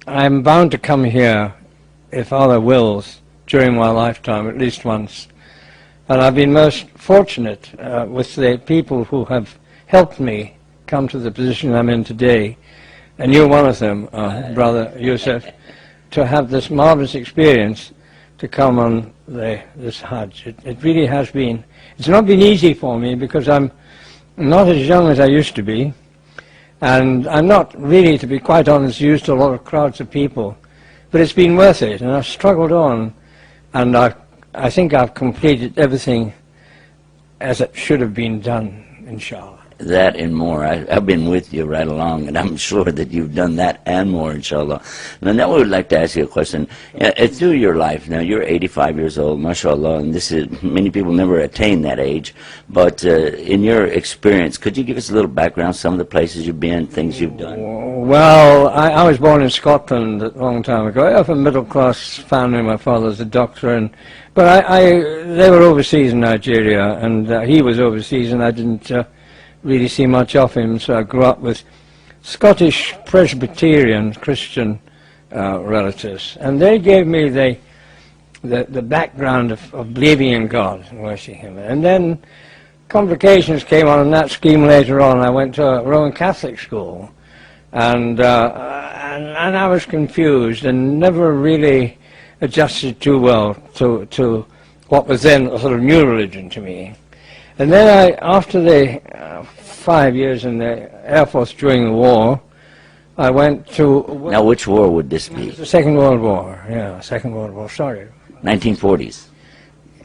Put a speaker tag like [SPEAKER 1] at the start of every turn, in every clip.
[SPEAKER 1] I'm bound to come here, if Allah wills, during my lifetime, at least once. And I've been most fortunate with the people who have helped me come to the position I'm in today. And you're one of them, Brother Yusuf, to have this marvelous experience to come on this Hajj. It really has been. It's not been easy for me because I'm not as young as I used to be, and I'm not really, to be quite honest, used to a lot of crowds of people. But it's been worth it, and I've struggled on, and I think I've completed everything as it should have been done, inshallah.
[SPEAKER 2] That and more. I've been with you right along, and I'm sure that you've done that and more, inshallah. And now we would like to ask you a question. Through your life, now you're 85 years old, mashallah, and this is, many people never attain that age, but in your experience, could you give us a little background, some of the places you've been, things you've done?
[SPEAKER 1] Well, I was born in Scotland a long time ago. I have a middle-class family. My father's a doctor, but they were overseas in Nigeria, and he was overseas, and I didn't really see much of him, so I grew up with Scottish Presbyterian Christian relatives, and they gave me the background of believing in God and worshiping Him. And then complications came on in that scheme later on. I went to a Roman Catholic school, and I was confused and never really adjusted too well to what was then a sort of new religion to me. And then after the 5 years in the Air Force during the war, I went to...
[SPEAKER 2] Now, which war would this be?
[SPEAKER 1] The Second World War, yeah, Second World War, sorry.
[SPEAKER 2] 1940s?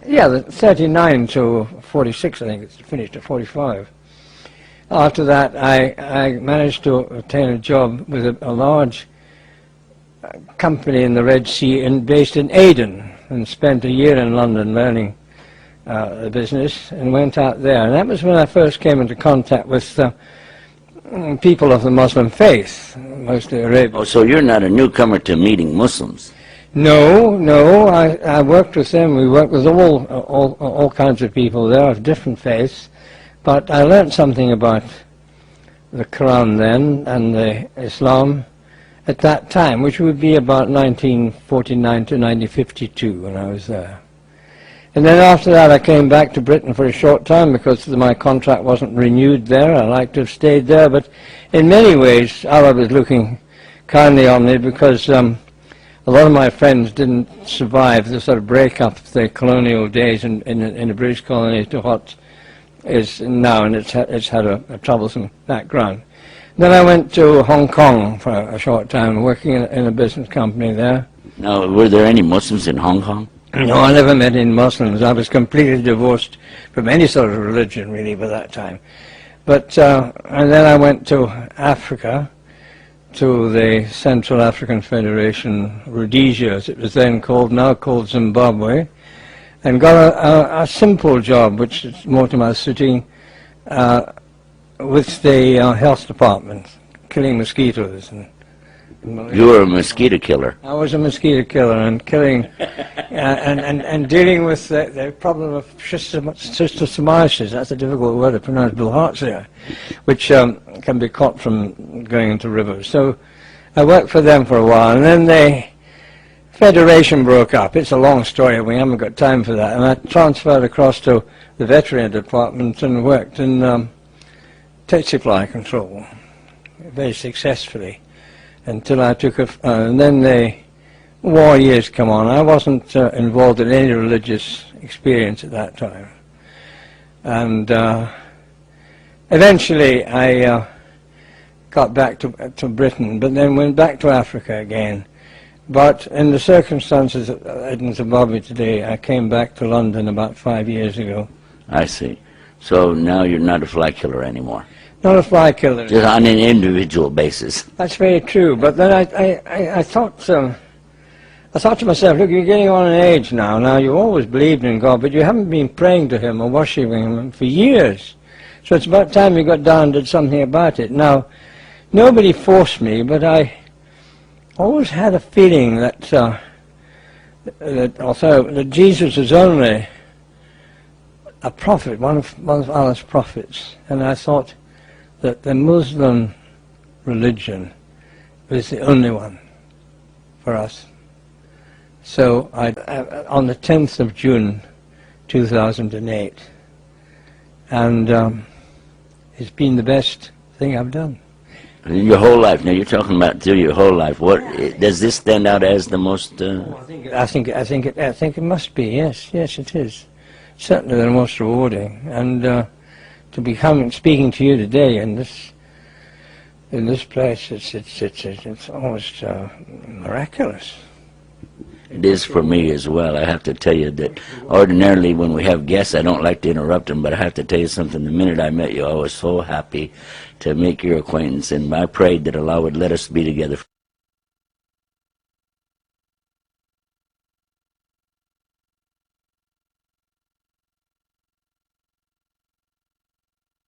[SPEAKER 1] Yeah, the 39 to 46, I think it's finished at 45. After that, I managed to obtain a job with a large company in the Red Sea based in Aden, and spent a year in London learning the business, and went out there. And that was when I first came into contact with people of the Muslim faith, mostly Arabian.
[SPEAKER 2] Oh, so you're not a newcomer to meeting Muslims?
[SPEAKER 1] No, I worked with them. We worked with all kinds of people there of different faiths, but I learned something about the Quran then and the Islam at that time, which would be about 1949 to 1952 when I was there. And then after that I came back to Britain for a short time because my contract wasn't renewed there. I liked to have stayed there, but in many ways Allah was looking kindly on me because a lot of my friends didn't survive the sort of break-up of the colonial days in the British colony to what is now, and it's had a troublesome background. Then I went to Hong Kong for a short time, working in a business company there.
[SPEAKER 2] Now, were there any Muslims in Hong Kong?
[SPEAKER 1] No, I never met any Muslims. I was completely divorced from any sort of religion, really, by that time. But, and then I went to Africa, to the Central African Federation, Rhodesia, as it was then called, now called Zimbabwe, and got a simple job, which is more to my suiting, with the health department, killing mosquitoes.
[SPEAKER 2] You were a mosquito killer.
[SPEAKER 1] I was a mosquito killer, and killing and dealing with the problem of schistosomiasis. That's a difficult word to pronounce, bilharzia, which can be caught from going into rivers. So I worked for them for a while, and then the Federation broke up. It's a long story, we haven't got time for that. And I transferred across to the veterinary department and worked in tick supply control very successfully until I took and then the war years come on. I wasn't involved in any religious experience at that time, and eventually I got back to Britain, but then went back to Africa again. But in the circumstances in Zimbabwe today, I came back to London about 5 years ago.
[SPEAKER 2] I see. So now you're not a fly killer anymore?
[SPEAKER 1] Not a fly killer.
[SPEAKER 2] Just on an individual basis.
[SPEAKER 1] That's very true. But then I thought to myself, look, you're getting on in age now. Now, you always believed in God, but you haven't been praying to Him or worshiping Him for years. So it's about time you got down and did something about it. Now, nobody forced me, but I always had a feeling that although Jesus is only a prophet, one of Allah's prophets, and I thought that the Muslim religion was the only one for us. So on the 10th of June 2008, and it's been the best thing I've done.
[SPEAKER 2] In your whole life, now you're talking about through your whole life. What does this stand out as the most?
[SPEAKER 1] I think it must be. Yes, it is. Certainly the most rewarding, and to be speaking to you today in this place, it's almost miraculous.
[SPEAKER 2] It is for me as well. I have to tell you that ordinarily when we have guests, I don't like to interrupt them, but I have to tell you something. The minute I met you, I was so happy to make your acquaintance, and I prayed that Allah would let us be together.